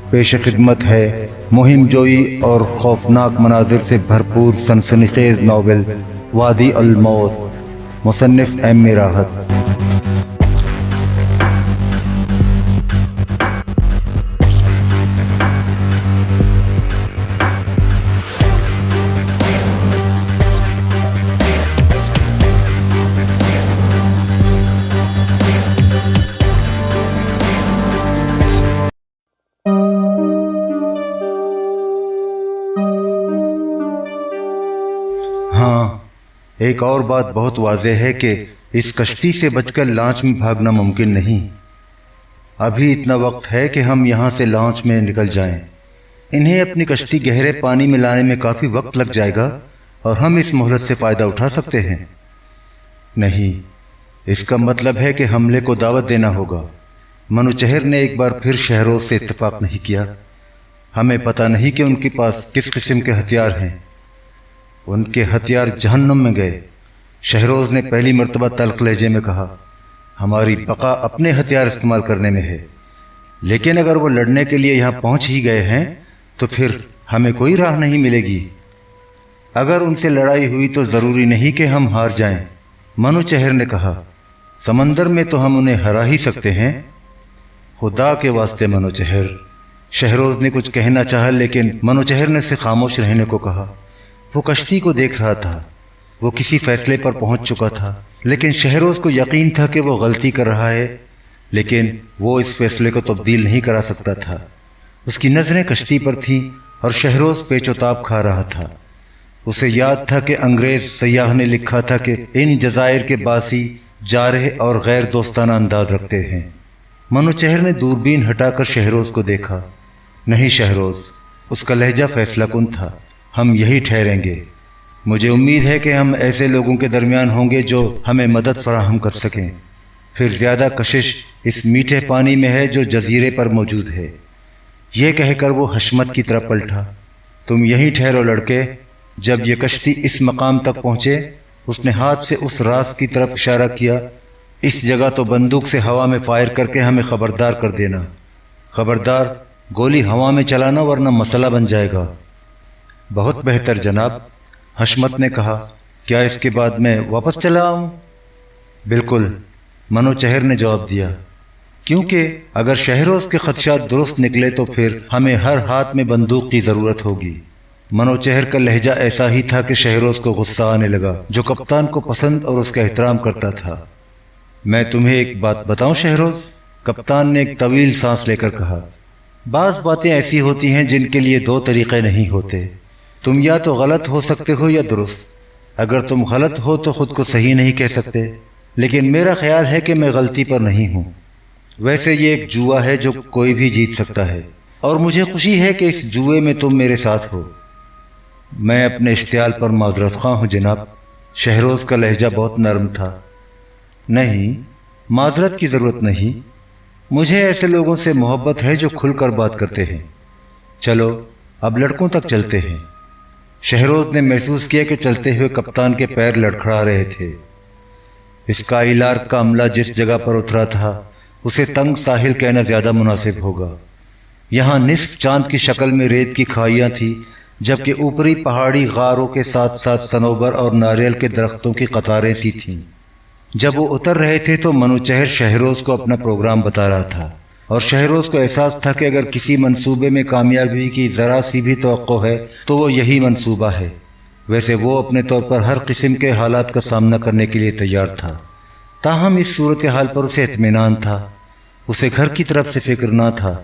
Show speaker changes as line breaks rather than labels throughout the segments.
پیش خدمت ہے مہم جوئی اور خوفناک مناظر سے بھرپور سنسنیخیز ناول وادی الموت، مصنف ایم راحت۔ ہاں، ایک اور بات بہت واضح ہے کہ اس کشتی سے بچ کر لانچ میں بھاگنا ممکن نہیں۔ ابھی اتنا وقت ہے کہ ہم یہاں سے لانچ میں نکل جائیں۔ انہیں اپنی کشتی گہرے پانی میں لانے میں کافی وقت لگ جائے گا اور ہم اس مہلت سے فائدہ اٹھا سکتے ہیں۔ نہیں، اس کا مطلب ہے کہ حملے کو دعوت دینا ہوگا۔ منوچہر نے ایک بار پھر شہروز سے اتفاق نہیں کیا۔ ہمیں پتہ نہیں کہ ان کے پاس کس قسم کے ہتھیار ہیں۔ ان کے ہتھیار جہنم میں گئے۔ شہروز نے پہلی مرتبہ تلخ لہجے میں کہا، ہماری بقا اپنے ہتھیار استعمال کرنے میں ہے، لیکن اگر وہ لڑنے کے لیے یہاں پہنچ ہی گئے ہیں تو پھر ہمیں کوئی راہ نہیں ملے گی۔ اگر ان سے لڑائی ہوئی تو ضروری نہیں کہ ہم ہار جائیں۔ منوچہر نے کہا، سمندر میں تو ہم انہیں ہرا ہی سکتے ہیں۔ خدا کے واسطے منوچہر۔ شہروز نے کچھ کہنا چاہا لیکن منوچہر نے اسے خاموش رہنے کو کہا۔ وہ کشتی کو دیکھ رہا تھا۔ وہ کسی فیصلے پر پہنچ چکا تھا، لیکن شہروز کو یقین تھا کہ وہ غلطی کر رہا ہے، لیکن وہ اس فیصلے کو تبدیل نہیں کرا سکتا تھا۔ اس کی نظریں کشتی پر تھیں اور شہروز پیچ و تاب کھا رہا تھا۔ اسے یاد تھا کہ انگریز سیاح نے لکھا تھا کہ ان جزائر کے باسی جارح اور غیر دوستانہ انداز رکھتے ہیں۔ منوچہر نے دوربین ہٹا کر شہروز کو دیکھا۔ نہیں شہروز، اس کا لہجہ فیصلہ کن تھا، ہم یہی ٹھہریں گے۔ مجھے امید ہے کہ ہم ایسے لوگوں کے درمیان ہوں گے جو ہمیں مدد فراہم کر سکیں۔ پھر زیادہ کشش اس میٹھے پانی میں ہے جو جزیرے پر موجود ہے۔ یہ کہہ کر وہ حشمت کی طرف پلٹا۔ تم یہیں ٹھہرو لڑکے۔ جب یہ کشتی اس مقام تک پہنچے، اس نے ہاتھ سے اس راس کی طرف اشارہ کیا، اس جگہ تو بندوق سے ہوا میں فائر کر کے ہمیں خبردار کر دینا۔ خبردار، گولی ہوا میں چلانا ورنہ مسئلہ بن جائے گا۔ بہت بہتر جناب، حشمت نے کہا۔ کیا اس کے بعد میں واپس چلا آؤں؟ بالکل، منوچہر نے جواب دیا، کیونکہ اگر شہروز کے خدشات درست نکلے تو پھر ہمیں ہر ہاتھ میں بندوق کی ضرورت ہوگی۔ منوچہر کا لہجہ ایسا ہی تھا کہ شہروز کو غصہ آنے لگا، جو کپتان کو پسند اور اس کا احترام کرتا تھا۔ میں تمہیں ایک بات بتاؤں شہروز، کپتان نے ایک طویل سانس لے کر کہا۔ بعض باتیں ایسی ہوتی ہیں جن کے لیے دو طریقے نہیں ہوتے۔ تم یا تو غلط ہو سکتے ہو یا درست۔ اگر تم غلط ہو تو خود کو صحیح نہیں کہہ سکتے، لیکن میرا خیال ہے کہ میں غلطی پر نہیں ہوں۔ ویسے یہ ایک جوا ہے جو کوئی بھی جیت سکتا ہے، اور مجھے خوشی ہے کہ اس جوئے میں تم میرے ساتھ ہو۔ میں اپنے اشتعال پر معذرت خواہ ہوں جناب۔ شہروز کا لہجہ بہت نرم تھا۔ نہیں، معذرت کی ضرورت نہیں۔ مجھے ایسے لوگوں سے محبت ہے جو کھل کر بات کرتے ہیں۔ چلو اب لڑکوں تک چلتے ہیں۔ شہروز نے محسوس کیا کہ چلتے ہوئے کپتان کے پیر لڑکھڑا رہے تھے۔ اسکائی لارک کا عملہ جس جگہ پر اترا تھا اسے تنگ ساحل کہنا زیادہ مناسب ہوگا۔ یہاں نصف چاند کی شکل میں ریت کی کھائیاں تھیں، جبکہ اوپری پہاڑی غاروں کے ساتھ ساتھ صنوبر اور ناریل کے درختوں کی قطاریں سی تھیں۔ جب وہ اتر رہے تھے تو منوچہر شہروز کو اپنا پروگرام بتا رہا تھا، اور شہروز کو احساس تھا کہ اگر کسی منصوبے میں کامیابی کی ذرا سی بھی توقع ہے تو وہ یہی منصوبہ ہے۔ ویسے وہ اپنے طور پر ہر قسم کے حالات کا سامنا کرنے کے لیے تیار تھا، تاہم اس صورتحال پر اسے اطمینان تھا۔ اسے گھر کی طرف سے فکر نہ تھا۔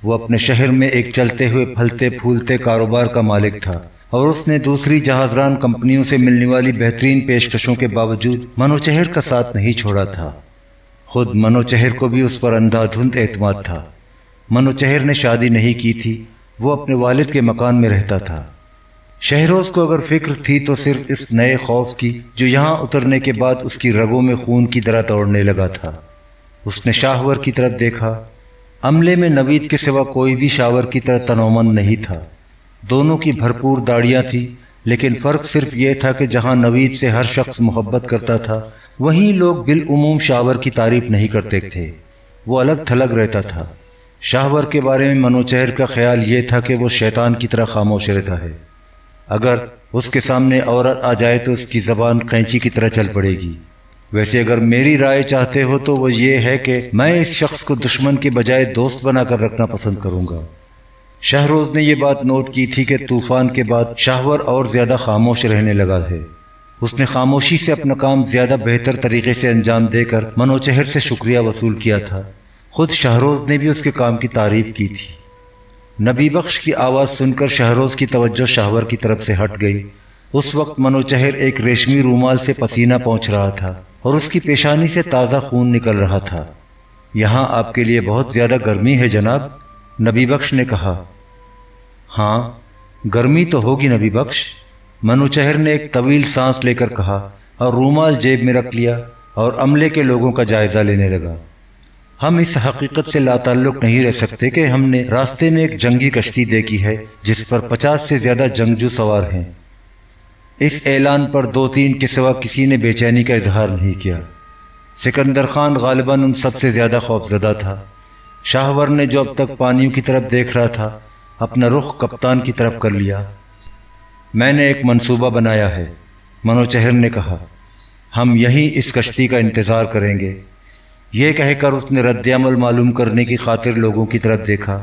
وہ اپنے شہر میں ایک چلتے ہوئے پھلتے پھولتے کاروبار کا مالک تھا، اور اس نے دوسری جہازران کمپنیوں سے ملنے والی بہترین پیشکشوں کے باوجود منوچہر کا ساتھ نہیں چھوڑا تھا۔ خود منوچہر کو بھی اس پر اندھا دھند اعتماد تھا۔ منوچہر نے شادی نہیں کی تھی، وہ اپنے والد کے مکان میں رہتا تھا۔ شہروز کو اگر فکر تھی تو صرف اس نئے خوف کی جو یہاں اترنے کے بعد اس کی رگوں میں خون کی طرح دوڑنے لگا تھا۔ اس نے شاہور کی طرف دیکھا۔ عملے میں نوید کے سوا کوئی بھی شاور کی طرح تنومند نہیں تھا۔ دونوں کی بھرپور داڑیاں تھیں، لیکن فرق صرف یہ تھا کہ جہاں نوید سے ہر شخص محبت کرتا تھا، وہیں لوگ بالعموم شاور کی تعریف نہیں کرتے تھے۔ وہ الگ تھلگ رہتا تھا۔ شاہور کے بارے میں منوچہر کا خیال یہ تھا کہ وہ شیطان کی طرح خاموش رہتا ہے، اگر اس کے سامنے عورت آ جائے تو اس کی زبان قینچی کی طرح چل پڑے گی۔ ویسے اگر میری رائے چاہتے ہو تو وہ یہ ہے کہ میں اس شخص کو دشمن کے بجائے دوست بنا کر رکھنا پسند کروں گا۔ شہروز نے یہ بات نوٹ کی تھی کہ طوفان کے بعد شاہور اور زیادہ خاموش رہنے لگا ہے۔ اس نے خاموشی سے اپنا کام زیادہ بہتر طریقے سے انجام دے کر منوچہر سے شکریہ وصول کیا تھا۔ خود شہروز نے بھی اس کے کام کی تعریف کی تھی۔ نبی بخش کی آواز سن کر شہروز کی توجہ شاہور کی طرف سے ہٹ گئی۔ اس وقت منوچہر ایک ریشمی رومال سے پسینہ پہنچ رہا تھا اور اس کی پیشانی سے تازہ خون نکل رہا تھا۔ یہاں آپ کے لیے بہت زیادہ گرمی ہے جناب، نبی بخش نے کہا۔ ہاں گرمی تو ہوگی نبی بخش، منوچہر نے ایک طویل سانس لے کر کہا اور رومال جیب میں رکھ لیا اور عملے کے لوگوں کا جائزہ لینے لگا۔ ہم اس حقیقت سے لا تعلق نہیں رہ سکتے کہ ہم نے راستے میں ایک جنگی کشتی دیکھی ہے جس پر 50 سے زیادہ جنگجو سوار ہیں۔ اس اعلان پر 2-3 کے سوا کسی نے بے چینی کا اظہار نہیں کیا۔ سکندر خان غالباً ان سب سے زیادہ خوفزدہ تھا۔ شاہور نے جو اب تک پانیوں کی طرف دیکھ رہا تھا اپنا رخ کپتان کی طرف کر لیا۔ میں نے ایک منصوبہ بنایا ہے، منوچہر نے کہا، ہم یہیں اس کشتی کا انتظار کریں گے۔ یہ کہہ کر اس نے رد عمل معلوم کرنے کی خاطر لوگوں کی طرف دیکھا۔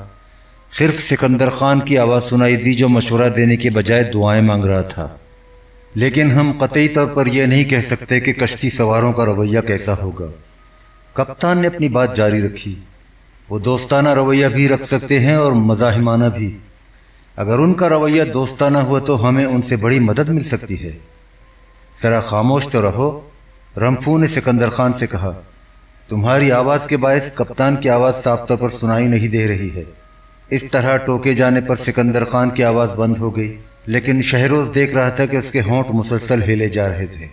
صرف سکندر خان کی آواز سنائی دی جو مشورہ دینے کے بجائے دعائیں مانگ رہا تھا۔ لیکن ہم قطعی طور پر یہ نہیں کہہ سکتے کہ کشتی سواروں کا رویہ کیسا ہوگا۔ کپتان نے اپنی بات جاری رکھی، وہ دوستانہ رویہ بھی رکھ سکتے ہیں اور مزاحمانہ بھی۔ اگر ان کا رویہ دوستانہ ہوا تو ہمیں ان سے بڑی مدد مل سکتی ہے۔ ذرا خاموش تو رہو، رمپھو نے سکندر خان سے کہا۔ تمہاری آواز کے باعث کپتان کی آواز صاف طور پر سنائی نہیں دے رہی ہے۔ اس طرح ٹوکے جانے پر سکندر خان کی آواز بند ہو گئی، لیکن شہروز دیکھ رہا تھا کہ اس کے ہونٹ مسلسل ہلے جا رہے تھے۔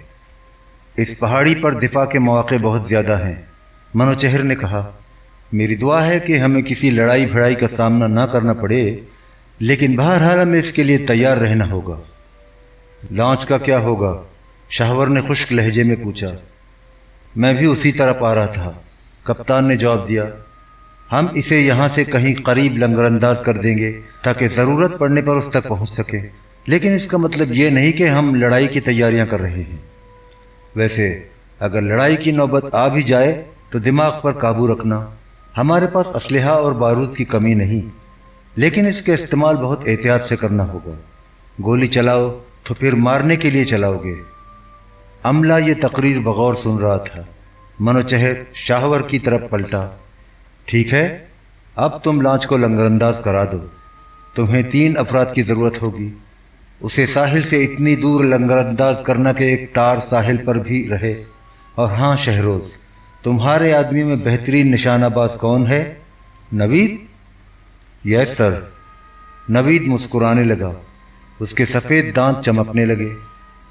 اس پہاڑی پر دفاع کے مواقع بہت زیادہ ہیں، منوچہر نے کہا۔ میری دعا ہے کہ ہمیں کسی لڑائی بھڑائی کا سامنا نہ کرنا پڑے، لیکن بہرحال ہمیں اس کے لیے تیار رہنا ہوگا۔ لانچ کا کیا ہوگا؟ شاہور نے خشک لہجے میں پوچھا۔ میں بھی اسی طرف آ رہا تھا، کپتان نے جواب دیا۔ ہم اسے یہاں سے کہیں قریب لنگر انداز کر دیں گے تاکہ ضرورت پڑنے پر اس تک پہنچ سکے، لیکن اس کا مطلب یہ نہیں کہ ہم لڑائی کی تیاریاں کر رہے ہیں۔ ویسے اگر لڑائی کی نوبت آ بھی جائے تو دماغ پر قابو رکھنا، ہمارے پاس اسلحہ اور بارود کی کمی نہیں، لیکن اس کا استعمال بہت احتیاط سے کرنا ہوگا۔ گولی چلاؤ تو پھر مارنے کے لیے چلاؤ گے۔ عملہ یہ تقریر بغور سن رہا تھا۔ منوچہر شاہور کی طرف پلٹا۔ ٹھیک ہے، اب تم لانچ کو لنگر انداز کرا دو۔ تمہیں 3 افراد کی ضرورت ہوگی۔ اسے ساحل سے اتنی دور لنگر انداز کرنا کہ ایک تار ساحل پر بھی رہے۔ اور ہاں شہروز، تمہارے آدمی میں بہترین نشانہ باز کون ہے؟ نوید؟ یس سر۔ نوید مسکرانے لگا، اس کے سفید دانت چمکنے لگے۔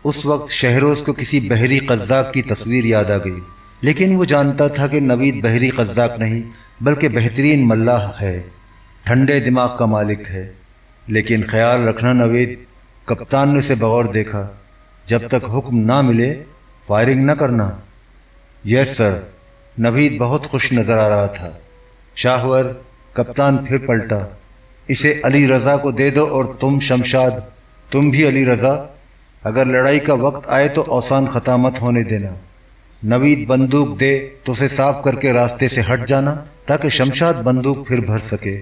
اس وقت شہروز کو کسی بحری قزاق کی تصویر یاد آ گئی، لیکن وہ جانتا تھا کہ نوید بحری قزاق نہیں بلکہ بہترین ملاح ہے، ٹھنڈے دماغ کا مالک ہے۔ لیکن خیال رکھنا نوید، کپتان نے اسے بغور دیکھا، جب تک حکم نہ ملے فائرنگ نہ کرنا۔ یس سر۔ نوید بہت خوش نظر آ رہا تھا۔ شاہور، کپتان پھر پلٹا، اسے علی رضا کو دے دو، اور تم شمشاد، تم بھی علی رضا۔ اگر لڑائی کا وقت آئے تو اوسان خطا مت ہونے دینا۔ نوید بندوق دے تو اسے صاف کر کے راستے سے ہٹ جانا تاکہ شمشاد بندوق پھر بھر سکے۔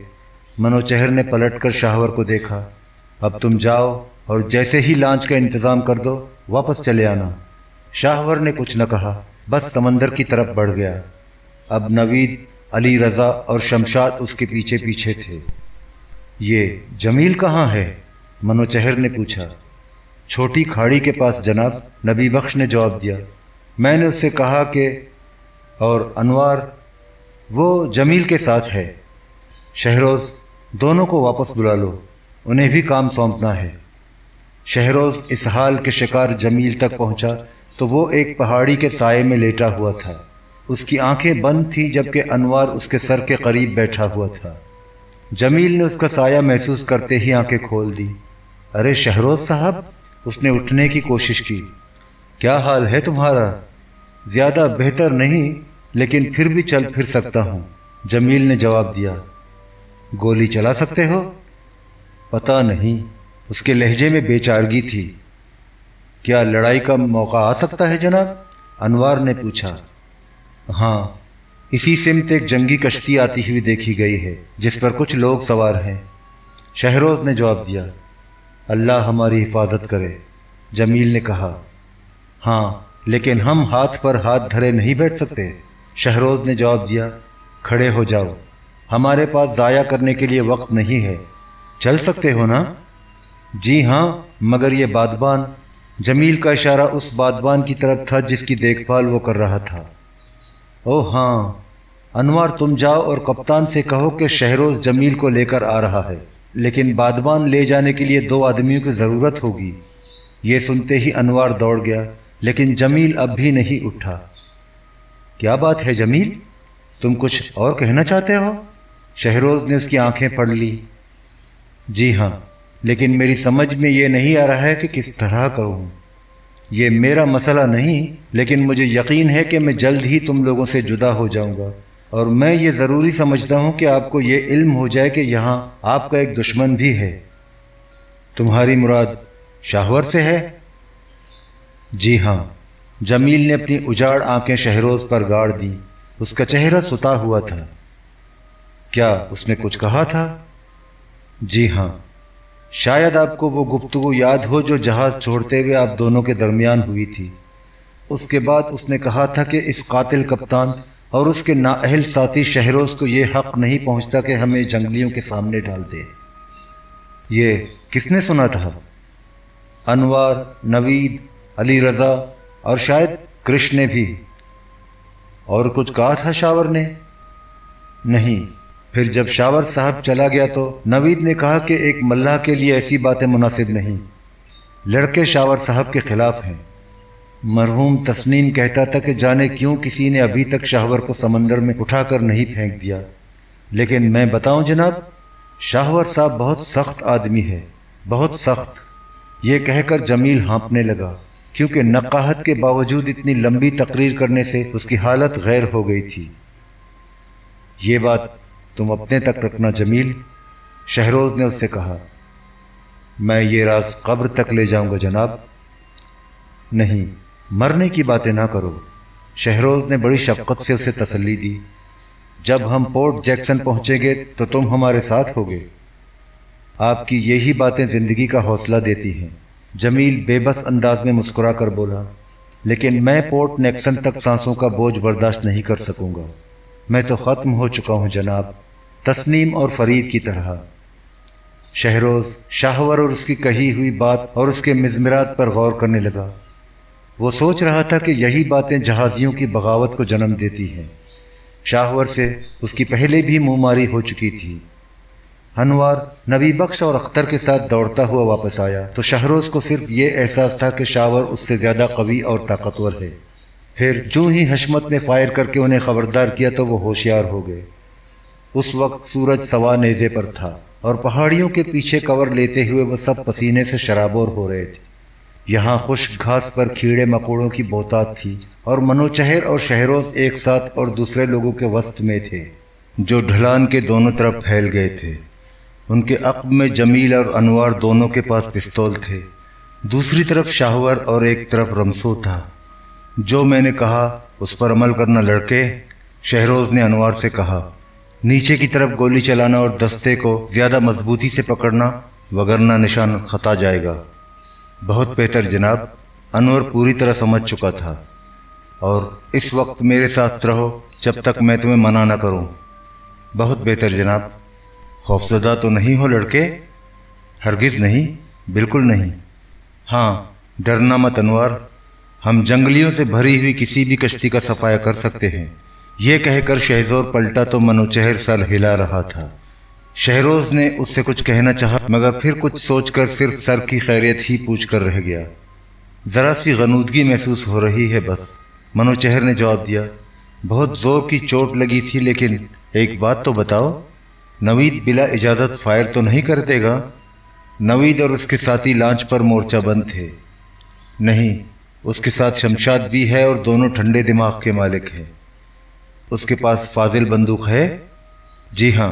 منوچہر نے پلٹ کر شاہور کو دیکھا۔ اب تم جاؤ اور جیسے ہی لانچ کا انتظام کر دو واپس چلے آنا۔ شاہور نے کچھ نہ کہا، بس سمندر کی طرف بڑھ گیا۔ اب نوید، علی رضا اور شمشاد اس کے پیچھے پیچھے تھے۔ یہ جمیل کہاں ہے؟ منوچہر نے پوچھا۔ چھوٹی کھاڑی کے پاس جناب، نبی بخش نے جواب دیا۔ میں نے اس سے کہا کہ اور انوار، وہ جمیل کے ساتھ ہے۔ شہروز، دونوں کو واپس بلا لو، انہیں بھی کام سونپنا ہے۔ شہروز اس حال کے شکار جمیل تک پہنچا تو وہ ایک پہاڑی کے سائے میں لیٹا ہوا تھا۔ اس کی آنکھیں بند تھیں جبکہ انوار اس کے سر کے قریب بیٹھا ہوا تھا۔ جمیل نے اس کا سایہ محسوس کرتے ہی آنکھیں کھول دی۔ ارے شہروز صاحب، اس نے اٹھنے کی کوشش کی۔ کیا حال ہے تمہارا؟ زیادہ بہتر نہیں، لیکن پھر بھی چل پھر سکتا ہوں، جمیل نے جواب دیا۔ گولی چلا سکتے ہو؟ پتہ نہیں، اس کے لہجے میں بے چارگی تھی۔ کیا لڑائی کا موقع آ سکتا ہے جناب؟ انوار نے پوچھا۔ ہاں، اسی سمت ایک جنگی کشتی آتی ہوئی دیکھی گئی ہے جس پر کچھ لوگ سوار ہیں، شہروز نے جواب دیا۔ اللہ ہماری حفاظت کرے، جمیل نے کہا۔ ہاں، لیکن ہم ہاتھ پر ہاتھ دھرے نہیں بیٹھ سکتے، شہروز نے جواب دیا۔ کھڑے ہو جاؤ، ہمارے پاس ضائع کرنے کے لیے وقت نہیں ہے، چل سکتے ہو نا؟ جی ہاں، مگر یہ بادبان، جمیل کا اشارہ اس بادبان کی طرف تھا جس کی دیکھ بھال وہ کر رہا تھا۔ او ہاں، انوار تم جاؤ اور کپتان سے کہو کہ شہروز جمیل کو لے کر آ رہا ہے، لیکن بادبان لے جانے کے لیے 2 آدمیوں کی ضرورت ہوگی۔ یہ سنتے ہی انوار دوڑ گیا، لیکن جمیل اب بھی نہیں اٹھا۔ کیا بات ہے جمیل، تم کچھ اور کہنا چاہتے ہو؟ شہروز نے اس کی آنکھیں پڑھ لی۔ جی ہاں، لیکن میری سمجھ میں یہ نہیں آ رہا ہے کہ کس طرح کروں۔ یہ میرا مسئلہ نہیں، لیکن مجھے یقین ہے کہ میں جلد ہی تم لوگوں سے جدا ہو جاؤں گا، اور میں یہ ضروری سمجھتا ہوں کہ آپ کو یہ علم ہو جائے کہ یہاں آپ کا ایک دشمن بھی ہے۔ تمہاری مراد شاہور سے ہے؟ جی ہاں، جمیل نے اپنی اجاڑ آنکھیں شہروز پر گاڑ دیں، اس کا چہرہ ستا ہوا تھا۔ کیا اس نے کچھ کہا تھا؟ جی ہاں، شاید آپ کو وہ گفتگو یاد ہو جو جہاز چھوڑتے ہوئے آپ دونوں کے درمیان ہوئی تھی۔ اس کے بعد اس نے کہا تھا کہ اس قاتل کپتان اور اس کے نااہل ساتھی شہروز کو یہ حق نہیں پہنچتا کہ ہمیں جنگلیوں کے سامنے ڈال دے۔ یہ کس نے سنا تھا؟ انوار، نوید، علی رضا اور شاید کرش نے بھی۔ اور کچھ کہا تھا شاور نے؟ نہیں۔ پھر جب شاور صاحب چلا گیا تو نوید نے کہا کہ ایک ملاح کے لیے ایسی باتیں مناسب نہیں، لڑکے شاور صاحب کے خلاف ہیں۔ مرحوم تسنیم کہتا تھا کہ جانے کیوں کسی نے ابھی تک شاہور کو سمندر میں اٹھا کر نہیں پھینک دیا، لیکن میں بتاؤں جناب، شاہور صاحب بہت سخت آدمی ہے، بہت سخت۔ یہ کہہ کر جمیل ہانپنے لگا، کیونکہ نقاہت کے باوجود اتنی لمبی تقریر کرنے سے اس کی حالت غیر ہو گئی تھی۔ یہ بات تم اپنے تک رکھنا جمیل، شہروز نے اس سے کہا۔ میں یہ راز قبر تک لے جاؤں گا جناب۔ نہیں، مرنے کی باتیں نہ کرو، شہروز نے بڑی شفقت سے اسے تسلی دی۔ جب ہم پورٹ جیکسن پہنچیں گے تو تم ہمارے ساتھ ہوگے۔ آپ کی یہی باتیں زندگی کا حوصلہ دیتی ہیں، جمیل بے بس انداز میں مسکرا کر بولا۔ لیکن میں پورٹ نیکسن تک سانسوں کا بوجھ برداشت نہیں کر سکوں گا، میں تو ختم ہو چکا ہوں جناب، تسنیم اور فرید کی طرح۔ شہروز شاہور اور اس کی کہی ہوئی بات اور اس کے مضمرات پر غور کرنے لگا۔ وہ سوچ رہا تھا کہ یہی باتیں جہازیوں کی بغاوت کو جنم دیتی ہیں۔ شاہور سے اس کی پہلے بھی منہ ماری ہو چکی تھی۔ انوار نبی بخش اور اختر کے ساتھ دوڑتا ہوا واپس آیا تو شہروز کو صرف یہ احساس تھا کہ شاہور اس سے زیادہ قوی اور طاقتور ہے۔ پھر جو ہی حشمت نے فائر کر کے انہیں خبردار کیا تو وہ ہوشیار ہو گئے۔ اس وقت سورج سوا نیزے پر تھا اور پہاڑیوں کے پیچھے کور لیتے ہوئے وہ سب پسینے سے شرابور ہو رہے تھے۔ یہاں خشک گھاس پر کیڑے مکوڑوں کی بہتات تھی اور منوچہر اور شہروز ایک ساتھ اور دوسرے لوگوں کے وسط میں تھے جو ڈھلان کے دونوں طرف پھیل گئے تھے۔ ان کے عقب میں جمیل اور انوار دونوں کے پاس پستول تھے، دوسری طرف شاہور اور ایک طرف رمسو تھا۔ جو میں نے کہا اس پر عمل کرنا لڑکے، شہروز نے انوار سے کہا۔ نیچے کی طرف گولی چلانا اور دستے کو زیادہ مضبوطی سے پکڑنا، وگرنہ نشان خطا جائے گا۔ بہت بہتر جناب، انور پوری طرح سمجھ چکا تھا۔ اور اس وقت میرے ساتھ رہو جب تک میں تمہیں منع نہ کروں۔ بہت بہتر جناب۔ خوفزدہ تو نہیں ہو لڑکے؟ ہرگز نہیں، بالکل نہیں۔ ہاں، ڈرنا مت انوار، ہم جنگلیوں سے بھری ہوئی کسی بھی کشتی کا صفایا کر سکتے ہیں۔ یہ کہہ کر شہزور پلٹا تو منوچہر سر ہلا رہا تھا۔ شہروز نے اس سے کچھ کہنا چاہا مگر پھر کچھ سوچ کر صرف سر کی خیریت ہی پوچھ کر رہ گیا۔ ذرا سی غنودگی محسوس ہو رہی ہے بس، منوچہر نے جواب دیا۔ بہت زور کی چوٹ لگی تھی، لیکن ایک بات تو بتاؤ، نوید بلا اجازت فائر تو نہیں کر دے گا؟ نوید اور اس کے ساتھی لانچ پر مورچہ بند تھے۔ نہیں، اس کے ساتھ شمشاد بھی ہے اور دونوں ٹھنڈے دماغ کے مالک ہیں۔ اس کے پاس فاضل بندوق ہے؟ جی ہاں،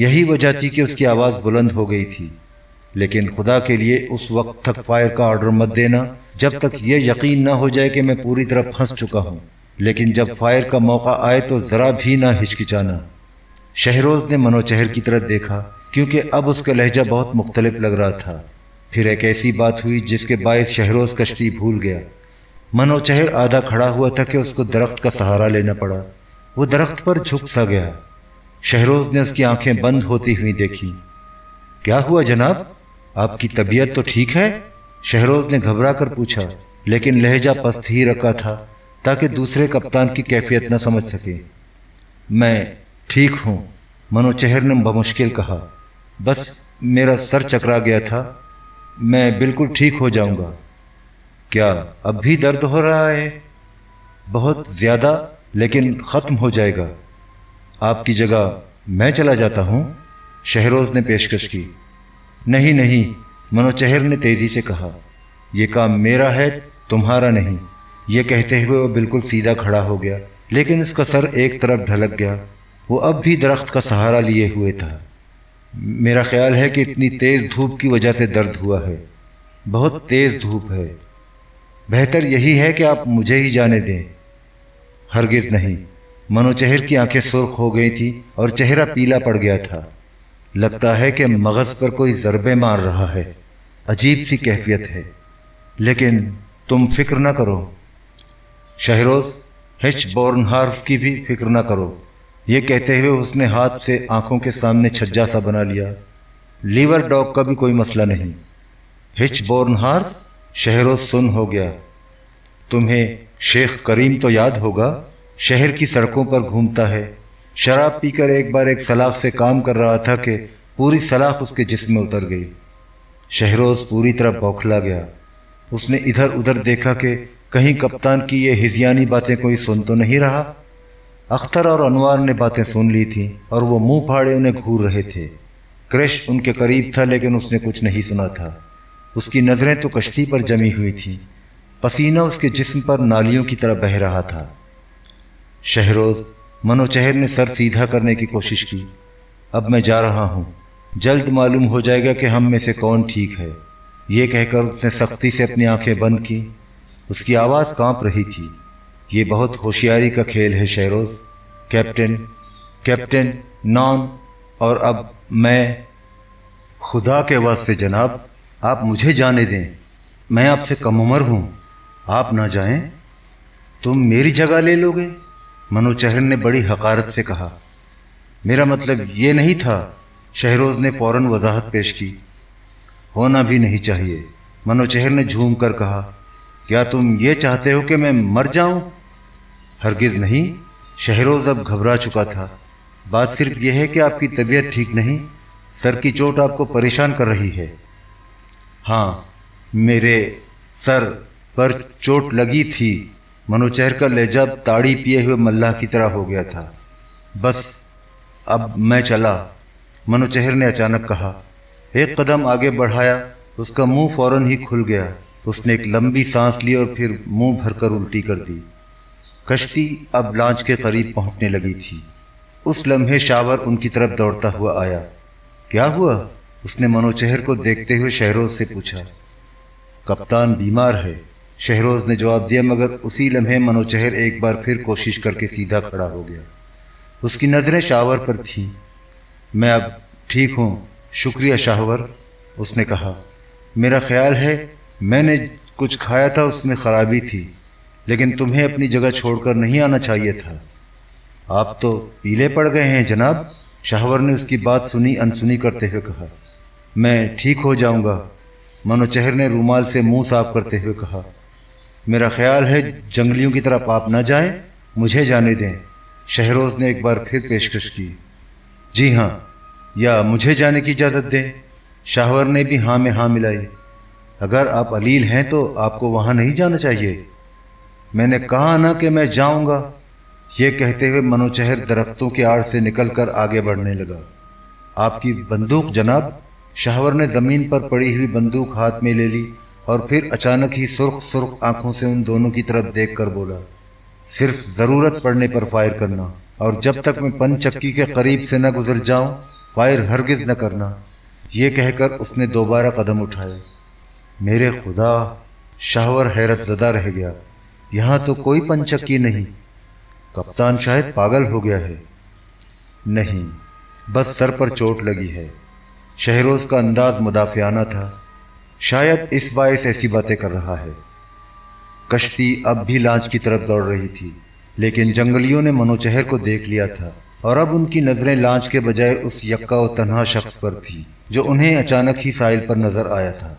یہی وجہ تھی کہ اس کی آواز بلند ہو گئی تھی، لیکن خدا کے لیے اس وقت تک فائر کا آرڈر مت دینا جب تک یہ یقین نہ ہو جائے کہ میں پوری طرح پھنس چکا ہوں، لیکن جب فائر کا موقع آئے تو ذرا بھی نہ ہچکچانا۔ شہروز نے منوچہر کی طرف دیکھا کیونکہ اب اس کا لہجہ بہت مختلف لگ رہا تھا۔ پھر ایک ایسی بات ہوئی جس کے باعث شہروز کشتی بھول گیا۔ منوچہر آدھا کھڑا ہوا تھا کہ اس کو درخت کا سہارا لینا پڑا۔ وہ درخت پر جھک سا گیا۔ شہروز نے اس کی آنکھیں بند ہوتی ہوئی دیکھی۔ کیا ہوا جناب؟ آپ کی طبیعت تو ٹھیک ہے؟ شہروز نے گھبرا کر پوچھا، لیکن لہجہ پست ہی رکھا تھا تاکہ دوسرے کپتان کی کیفیت نہ سمجھ سکے۔ میں ٹھیک ہوں، منوچہر نے بمشکل کہا، بس میرا سر چکرا گیا تھا، میں بالکل ٹھیک ہو جاؤں گا۔ کیا اب بھی درد ہو رہا ہے؟ بہت زیادہ، لیکن ختم ہو جائے گا۔ آپ کی جگہ میں چلا جاتا ہوں، شہروز نے پیشکش کی۔ نہیں نہیں، منوچہر نے تیزی سے کہا، یہ کام میرا ہے، تمہارا نہیں۔ یہ کہتے ہوئے وہ بالکل سیدھا کھڑا ہو گیا، لیکن اس کا سر ایک طرف ڈھلک گیا۔ وہ اب بھی درخت کا سہارا لیے ہوئے تھا۔ میرا خیال ہے کہ اتنی تیز دھوپ کی وجہ سے درد ہوا ہے، بہت تیز دھوپ ہے۔ بہتر یہی ہے کہ آپ مجھے ہی جانے دیں۔ ہرگز نہیں۔ منوچہر کی آنکھیں سرخ ہو گئی تھی اور چہرہ پیلا پڑ گیا تھا۔ لگتا ہے کہ مغز پر کوئی ضربے مار رہا ہے، عجیب سی کیفیت ہے، لیکن تم فکر نہ کرو شہروز، ہچ بورنہارف کی بھی فکر نہ کرو۔ یہ کہتے ہوئے اس نے ہاتھ سے آنکھوں کے سامنے چھجا سا بنا لیا۔ لیور ڈاگ کا بھی کوئی مسئلہ نہیں۔ ہچ بورنہارف؟ شہروز سن ہو گیا۔ تمہیں شیخ کریم تو یاد ہوگا، شہر کی سڑکوں پر گھومتا ہے، شراب پی کر ایک بار ایک سلاخ سے کام کر رہا تھا کہ پوری سلاخ اس کے جسم میں اتر گئی۔ شہروز پوری طرح بوکھلا گیا۔ اس نے ادھر ادھر دیکھا کہ کہیں کپتان کی یہ ہذیانی باتیں کوئی سن تو نہیں رہا۔ اختر اور انوار نے باتیں سن لی تھیں اور وہ منہ پھاڑے انہیں گھور رہے تھے۔ کرش ان کے قریب تھا لیکن اس نے کچھ نہیں سنا تھا۔ اس کی نظریں تو کشتی پر جمی ہوئی تھیں، پسینہ اس کے جسم پر نالیوں کی طرح بہہ رہا تھا۔ شہروز، منوچہر نے سر سیدھا کرنے کی کوشش کی، اب میں جا رہا ہوں، جلد معلوم ہو جائے گا کہ ہم میں سے کون ٹھیک ہے۔ یہ کہہ کر اس نے سختی سے اپنی آنکھیں بند کی۔ اس کی آواز کانپ رہی تھی۔ یہ بہت ہوشیاری کا کھیل ہے شہروز۔ کیپٹن نان اور اب میں۔ خدا کے واسطے جناب، آپ مجھے جانے دیں، میں آپ سے کم عمر ہوں، آپ نہ جائیں۔ تم میری جگہ لے لو گے؟ منوچہر نے بڑی حقارت سے کہا۔ میرا مطلب یہ نہیں تھا، شہروز نے فوراً وضاحت پیش کی۔ ہونا بھی نہیں چاہیے، منوچہر نے جھوم کر کہا۔ کیا تم یہ چاہتے ہو کہ میں مر جاؤں؟ ہرگز نہیں، شہروز اب گھبرا چکا تھا۔ بات صرف یہ ہے کہ آپ کی طبیعت ٹھیک نہیں، سر کی چوٹ آپ کو پریشان کر رہی ہے۔ ہاں، میرے سر پر چوٹ لگی تھی۔ منوچہر کا لہجہ تاڑی پیے ہوئے ملاح کی طرح ہو گیا تھا۔ بس اب میں چلا، منوچہر نے اچانک کہا۔ ایک قدم آگے بڑھایا، اس کا منہ فوراً ہی کھل گیا۔ اس نے ایک لمبی سانس لی اور پھر منہ بھر کر الٹی کر دی۔ کشتی اب لانچ کے قریب پہنچنے لگی تھی۔ اس لمحے شاور ان کی طرف دوڑتا ہوا آیا۔ کیا ہوا؟ اس نے منوچہر کو دیکھتے ہوئے شہروز سے پوچھا۔ کپتان بیمار ہے، شہروز نے جواب دیا، مگر اسی لمحے منوچہر ایک بار پھر کوشش کر کے سیدھا کھڑا ہو گیا۔ اس کی نظریں شاور پر تھیں۔ میں اب ٹھیک ہوں، شکریہ شاور، اس نے کہا۔ میرا خیال ہے میں نے کچھ کھایا تھا، اس میں خرابی تھی، لیکن تمہیں اپنی جگہ چھوڑ کر نہیں آنا چاہیے تھا۔ آپ تو پیلے پڑ گئے ہیں جناب، شاور نے اس کی بات سنی انسنی کرتے ہوئے کہا۔ میں ٹھیک ہو جاؤں گا، منوچہر نے رومال سے منہ صاف کرتے ہوئے کہا۔ میرا خیال ہے جنگلیوں کی طرف آپ نہ جائیں، مجھے جانے دیں، شہروز نے ایک بار پھر پیشکش کی۔ جی ہاں، یا مجھے جانے کی اجازت دیں، شاور نے بھی ہاں میں ہاں ملائی۔ اگر آپ علیل ہیں تو آپ کو وہاں نہیں جانا چاہیے۔ میں نے کہا نا کہ میں جاؤں گا، یہ کہتے ہوئے منوچہر درختوں کی آڑ سے نکل کر آگے بڑھنے لگا۔ آپ کی بندوق جناب، شاور نے زمین پر پڑی ہوئی بندوق ہاتھ میں لے لی اور پھر اچانک ہی سرخ سرخ آنکھوں سے ان دونوں کی طرف دیکھ کر بولا۔ صرف ضرورت پڑنے پر فائر کرنا، اور جب تک میں پن چکی کے قریب سے نہ گزر جاؤں فائر ہرگز نہ کرنا۔ یہ کہہ کر اس نے دوبارہ قدم اٹھائے۔ میرے خدا! شاہور حیرت زدہ رہ گیا۔ یہاں تو کوئی پنچکی نہیں۔ کپتان شاید پاگل ہو گیا ہے۔ نہیں، بس سر پر چوٹ لگی ہے۔ شہروز کا انداز مدافعانہ تھا۔ شاید اس باعث ایسی باتیں کر رہا ہے۔ کشتی اب بھی لانچ کی طرف دوڑ رہی تھی، لیکن جنگلیوں نے منوچہر کو دیکھ لیا تھا اور اب ان کی نظریں لانچ کے بجائے اس یکا و تنہا شخص پر تھی جو انہیں اچانک ہی ساحل پر نظر آیا تھا۔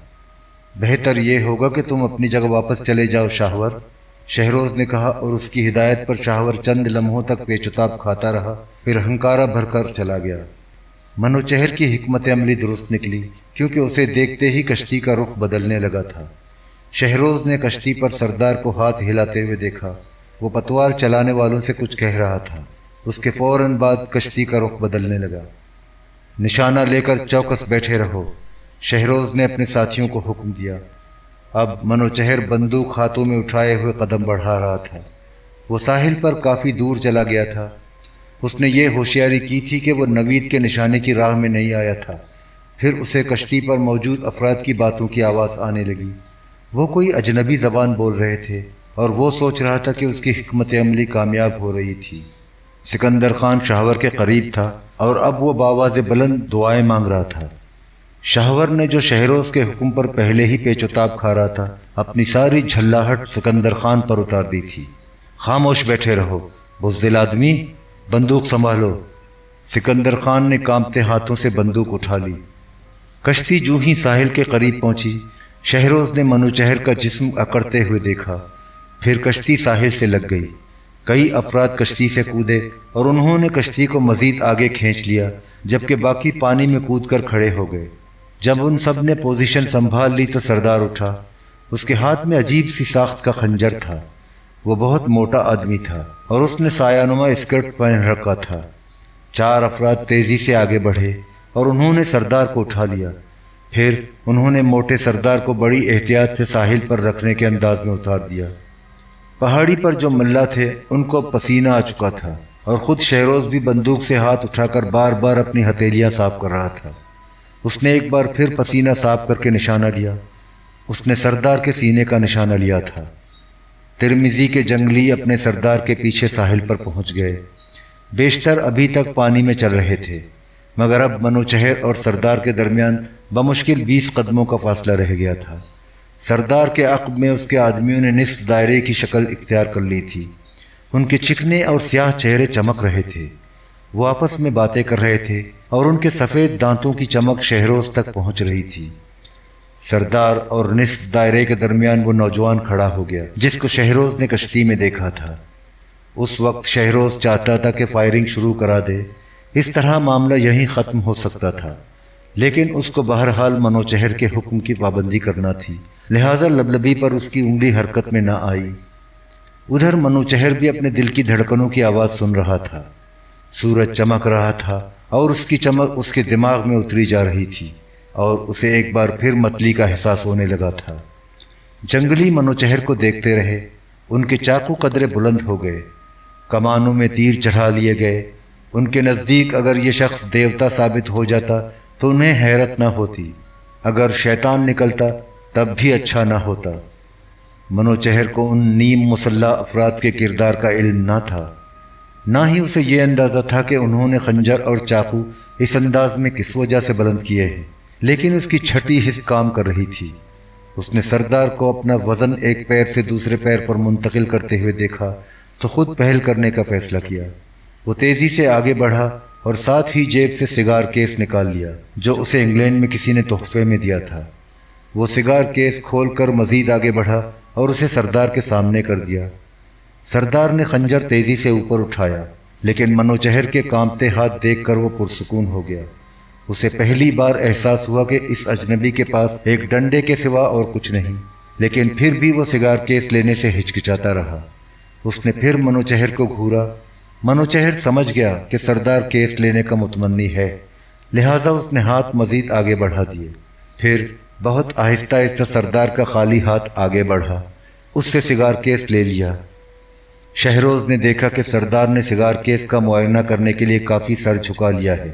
بہتر یہ ہوگا کہ تم اپنی جگہ واپس چلے جاؤ شاہور، شہروز نے کہا، اور اس کی ہدایت پر شاہور چند لمحوں تک پیچتاب کھاتا رہا، پھر ہنکارا بھر کر چلا گیا۔ منوچہر کی حکمت عملی درست نکلی، کیونکہ اسے دیکھتے ہی کشتی کا رخ بدلنے لگا تھا۔ شہروز نے کشتی پر سردار کو ہاتھ ہلاتے ہوئے دیکھا۔ وہ پتوار چلانے والوں سے کچھ کہہ رہا تھا۔ اس کے فوراً بعد کشتی کا رخ بدلنے لگا۔ نشانہ لے کر چوکس بیٹھے رہو، شہروز نے اپنے ساتھیوں کو حکم دیا۔ اب منوچہر بندوق ہاتھوں میں اٹھائے ہوئے قدم بڑھا رہا تھا۔ وہ ساحل پر کافی دور چلا گیا تھا۔ اس نے یہ ہوشیاری کی تھی کہ وہ نوید کے نشانے کی راہ میں نہیں آیا تھا۔ پھر اسے کشتی پر موجود افراد کی باتوں کی آواز آنے لگی۔ وہ کوئی اجنبی زبان بول رہے تھے اور وہ سوچ رہا تھا کہ اس کی حکمت عملی کامیاب ہو رہی تھی۔ سکندر خان شاہور کے قریب تھا اور اب وہ بآواز بلند دعائیں مانگ رہا تھا۔ شاہور نے جو شہروز کے حکم پر پہلے ہی پیچ و تاب کھا رہا تھا، اپنی ساری جھلاہٹ سکندر خان پر اتار دی تھی۔ خاموش بیٹھے رہو بزدل آدمی، بندوق سنبھالو۔ سکندر خان نے کانپتے ہاتھوں سے بندوق اٹھا لی۔ کشتی جو ہی ساحل کے قریب پہنچی، شہروز نے منوچہر کا جسم اکڑتے ہوئے دیکھا۔ پھر کشتی ساحل سے لگ گئی۔ کئی افراد کشتی سے کودے اور انہوں نے کشتی کو مزید آگے کھینچ لیا، جبکہ باقی پانی میں کود کر کھڑے ہو گئے۔ جب ان سب نے پوزیشن سنبھال لی تو سردار اٹھا۔ اس کے ہاتھ میں عجیب سی ساخت کا خنجر تھا۔ وہ بہت موٹا آدمی تھا اور اس نے سایہ نما اسکرٹ پہن رکھا تھا۔ 4 افراد تیزی سے آگے بڑھے اور انہوں نے سردار کو اٹھا لیا۔ پھر انہوں نے موٹے سردار کو بڑی احتیاط سے ساحل پر رکھنے کے انداز میں اتار دیا۔ پہاڑی پر جو ملا تھے ان کو پسینہ آ چکا تھا اور خود شہروز بھی بندوق سے ہاتھ اٹھا کر بار بار اپنی ہتھیلیاں صاف کر رہا تھا۔ اس نے ایک بار پھر پسینہ صاف کر کے نشانہ لیا۔ اس نے سردار کے سینے کا نشانہ لیا تھا۔ ترمزی کے جنگلی اپنے سردار کے پیچھے ساحل پر پہنچ گئے۔ بیشتر ابھی تک پانی میں چل رہے تھے، مگر اب منوچہر اور سردار کے درمیان بمشکل 20 قدموں کا فاصلہ رہ گیا تھا۔ سردار کے عقب میں اس کے آدمیوں نے نصف دائرے کی شکل اختیار کر لی تھی۔ ان کے چکنے اور سیاہ چہرے چمک رہے تھے۔ وہ آپس میں باتیں کر رہے تھے اور ان کے سفید دانتوں کی چمک شہروز تک پہنچ رہی تھی۔ سردار اور نصف دائرے کے درمیان وہ نوجوان کھڑا ہو گیا جس کو شہروز نے کشتی میں دیکھا تھا۔ اس وقت شہروز چاہتا تھا کہ فائرنگ شروع کرا دے، اس طرح معاملہ یہیں ختم ہو سکتا تھا، لیکن اس کو بہرحال منوچہر کے حکم کی پابندی کرنا تھی، لہذا لبلبی پر اس کی انگلی حرکت میں نہ آئی۔ ادھر منوچہر بھی اپنے دل کی دھڑکنوں کی آواز سن رہا تھا۔ سورج چمک رہا تھا اور اس کی چمک اس کے دماغ میں اتری جا رہی تھی اور اسے ایک بار پھر متلی کا احساس ہونے لگا تھا۔ جنگلی منوچہر کو دیکھتے رہے۔ ان کے چاقو قدرے بلند ہو گئے، کمانوں میں تیر چڑھا لیے گئے۔ ان کے نزدیک اگر یہ شخص دیوتا ثابت ہو جاتا تو انہیں حیرت نہ ہوتی، اگر شیطان نکلتا تب بھی اچھا نہ ہوتا۔ منوچہر کو ان نیم مسلح افراد کے کردار کا علم نہ تھا، نہ ہی اسے یہ اندازہ تھا کہ انہوں نے خنجر اور چاقو اس انداز میں کس وجہ سے بلند کیے ہیں، لیکن اس کی چھٹی حس کام کر رہی تھی۔ اس نے سردار کو اپنا وزن ایک پیر سے دوسرے پیر پر منتقل کرتے ہوئے دیکھا تو خود پہل کرنے کا فیصلہ کیا۔ وہ تیزی سے آگے بڑھا اور ساتھ ہی جیب سے سگار کیس نکال لیا جو اسے انگلینڈ میں کسی نے تحفے میں دیا تھا۔ وہ سگار کیس کھول کر مزید آگے بڑھا اور اسے سردار کے سامنے کر دیا۔ سردار نے خنجر تیزی سے اوپر اٹھایا، لیکن منوچہر کے کانپتے ہاتھ دیکھ کر وہ پرسکون ہو گیا۔ اسے پہلی بار احساس ہوا کہ اس اجنبی کے پاس ایک ڈنڈے کے سوا اور کچھ نہیں، لیکن پھر بھی وہ سگار کیس لینے سے ہچکچاتا رہا۔ اس نے پھر منوچہر کو گھورا۔ منوچہر سمجھ گیا کہ سردار کیس لینے کا متمنی ہے، لہٰذا اس نے ہاتھ مزید آگے بڑھا دیے۔ پھر بہت آہستہ آہستہ سردار کا خالی ہاتھ آگے بڑھا، اس سے سگار کیس لے لیا۔ شہروز نے دیکھا کہ سردار نے سگار کیس کا معائنہ کرنے کے لیے کافی سر جھکا لیا ہے۔